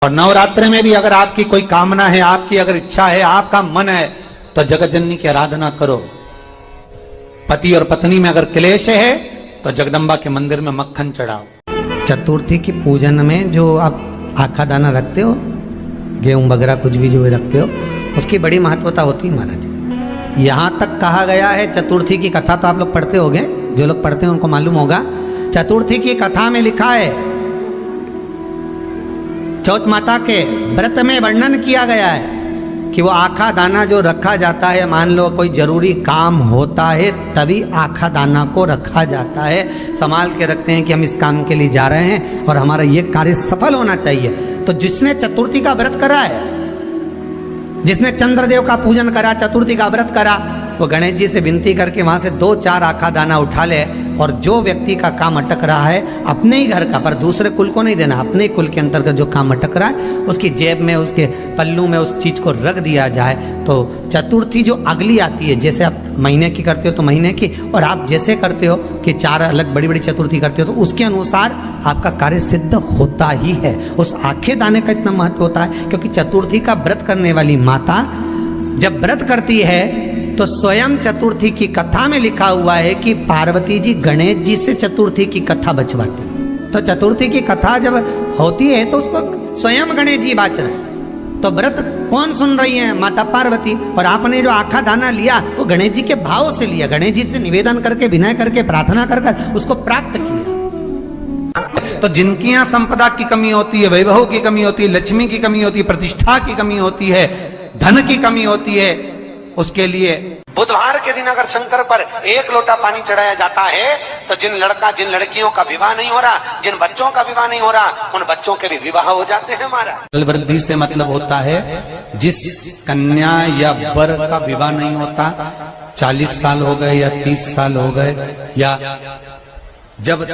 और नवरात्रि में भी अगर आपकी कोई कामना है, आपकी अगर इच्छा है, आपका मन है, तो जगत जननी की आराधना करो। पति और पत्नी में अगर क्लेश है तो जगदम्बा के मंदिर में मक्खन चढ़ाओ। चतुर्थी की पूजन में जो आप आखा दाना रखते हो, गेहूं वगैरह कुछ भी जो रखते हो, उसकी बड़ी महत्वता होती है महाराज। यहाँ तक कहा गया है, चतुर्थी की कथा तो आप लोग पढ़ते होंगे, जो लोग पढ़ते हैं उनको मालूम होगा। चतुर्थी की कथा में लिखा है, चौथ माता के व्रत में वर्णन किया गया है कि वो आखा दाना जो रखा जाता है, मान लो कोई जरूरी काम होता है तभी आखा दाना को रखा जाता है, संभाल के रखते हैं कि हम इस काम के लिए जा रहे हैं और हमारा ये कार्य सफल होना चाहिए। तो जिसने चतुर्थी का व्रत करा है, जिसने चंद्रदेव का पूजन करा, चतुर्थी का व्रत करा, वो गणेश जी से विनती करके वहां से 2-4 आखा दाना उठा ले, और जो व्यक्ति का काम अटक रहा है अपने ही घर का, पर दूसरे कुल को नहीं देना, अपने कुल के अंतर्गत जो काम अटक रहा है उसकी जेब में, उसके पल्लू में उस चीज को रख दिया जाए। तो चतुर्थी जो अगली आती है, जैसे आप महीने की करते हो तो महीने की, और आप जैसे करते हो कि 4 अलग बड़ी बड़ी चतुर्थी करते हो, तो उसके अनुसार आपका कार्य सिद्ध होता ही है। उस आखे दाने का इतना महत्व होता है क्योंकि चतुर्थी का व्रत करने वाली माता जब व्रत करती है तो स्वयं चतुर्थी की कथा में लिखा हुआ है कि पार्वती जी गणेश जी से चतुर्थी की कथा बचवाती। तो चतुर्थी की कथा जब होती है तो उसको स्वयं गणेश जी बाच रहे हैं। तो व्रत कौन सुन रही है? माता पार्वती। और आपने जो आखा दाना लिया वो गणेश जी के भाव से लिया, गणेश जी से निवेदन करके, विनय करके, प्रार्थना कर उसको प्राप्त किया। तो जिनकी यहाँ संपदा की कमी होती है, वैभव की कमी होती है, लक्ष्मी की कमी होती है, प्रतिष्ठा की कमी होती है, धन की कमी होती है, उसके लिए बुधवार के दिन अगर शंकर पर 1 लोटा पानी चढ़ाया जाता है तो जिन लड़कियों का विवाह नहीं हो रहा, जिन बच्चों का विवाह नहीं हो रहा, उन बच्चों के भी विवाह हो जाते हैं। हमारा वृद्धि से मतलब होता है जिस कन्या या वर का विवाह नहीं होता, 40 साल हो गए या 30 साल हो गए, या जब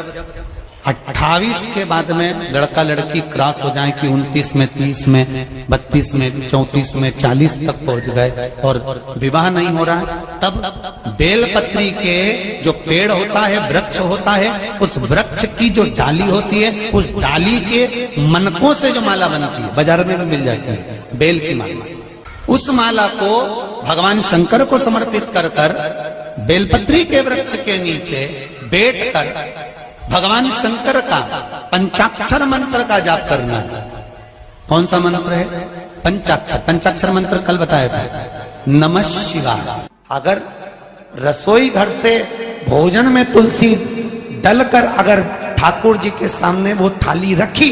28 के बाद में लड़का लड़की क्रॉस हो जाए कि 29 में, 30 में, 32 में, 34 में, 40 तक पहुंच गए और विवाह नहीं हो रहा है, तब बेलपत्री के जो पेड़ होता है, वृक्ष होता है, उस वृक्ष की जो डाली होती है, उस डाली के मनकों से जो माला बनती है, बाजार में भी मिल जाती है बेल की माला, उस माला को भगवान शंकर को समर्पित कर कर बेलपत्री के वृक्ष के नीचे बैठ कर भगवान शंकर का पंचाक्षर मंत्र का जाप करना है। कौन सा मंत्र है? पंचाक्षर। पंचाक्षर मंत्र कल बताया था, नमः शिवाय। अगर रसोई घर से भोजन में तुलसी डलकर अगर ठाकुर जी के सामने वो थाली रखी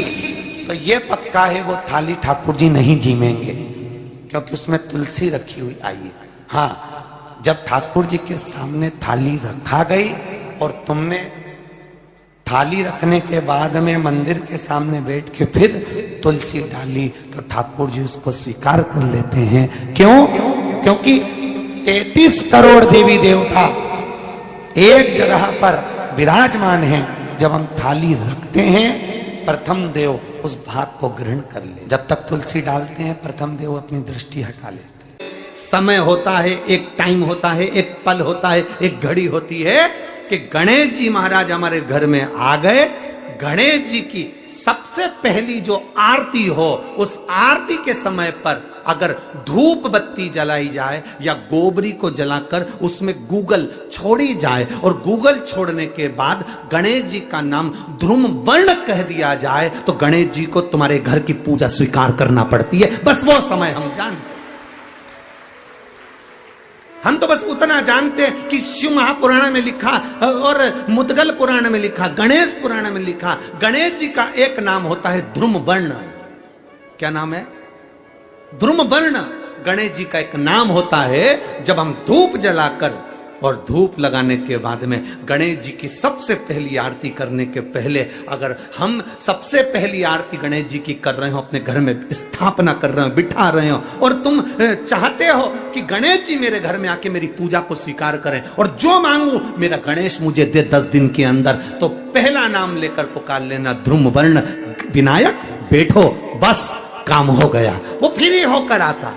तो ये पक्का है वो थाली ठाकुर जी नहीं जीमेंगे, क्योंकि उसमें तुलसी रखी हुई आई है। हाँ, जब ठाकुर जी के सामने थाली रखा गई और तुमने थाली रखने के बाद में मंदिर के सामने बैठ के फिर तुलसी डाली, तो ठाकुर जी उसको स्वीकार कर लेते हैं। क्यों? क्योंकि 33 करोड़ देवी देवता एक जगह पर विराजमान हैं। जब हम थाली रखते हैं, प्रथम देव उस भाग को ग्रहण कर ले। जब तक तुलसी डालते हैं, प्रथम देव अपनी दृष्टि हटा लेते हैं। समय होता है, एक टाइम होता है, एक पल होता है, एक घड़ी होती है कि गणेश जी महाराज हमारे घर में आ गए। गणेश जी की सबसे पहली जो आरती हो, उस आरती के समय पर अगर धूप बत्ती जलाई जाए या गोबरी को जलाकर उसमें गूगल छोड़ी जाए और गूगल छोड़ने के बाद गणेश जी का नाम ध्रुम वर्ण कह दिया जाए, तो गणेश जी को तुम्हारे घर की पूजा स्वीकार करना पड़ती है। बस वो समय हम जानते। हम तो बस उतना जानते हैं कि शिव महापुराण में लिखा और मुद्गल पुराण में लिखा, गणेश पुराण में लिखा, गणेश जी का एक नाम होता है ध्रुम वर्ण। क्या नाम है? ध्रुम वर्ण गणेश जी का एक नाम होता है। जब हम धूप जलाकर और धूप लगाने के बाद में गणेश जी की सबसे पहली आरती करने के पहले अगर हम सबसे पहली आरती गणेश जी की कर रहे हो, अपने घर में स्थापना कर रहे हो, बिठा रहे हो, और तुम चाहते हो कि गणेश जी मेरे घर में आके मेरी पूजा को स्वीकार करें और जो मांगू मेरा गणेश मुझे दे 10 दिन के अंदर, तो पहला नाम लेकर पुकार लेना, ध्रुम वर्ण विनायक बैठो, बस काम हो गया। वो फिर ही होकर आता।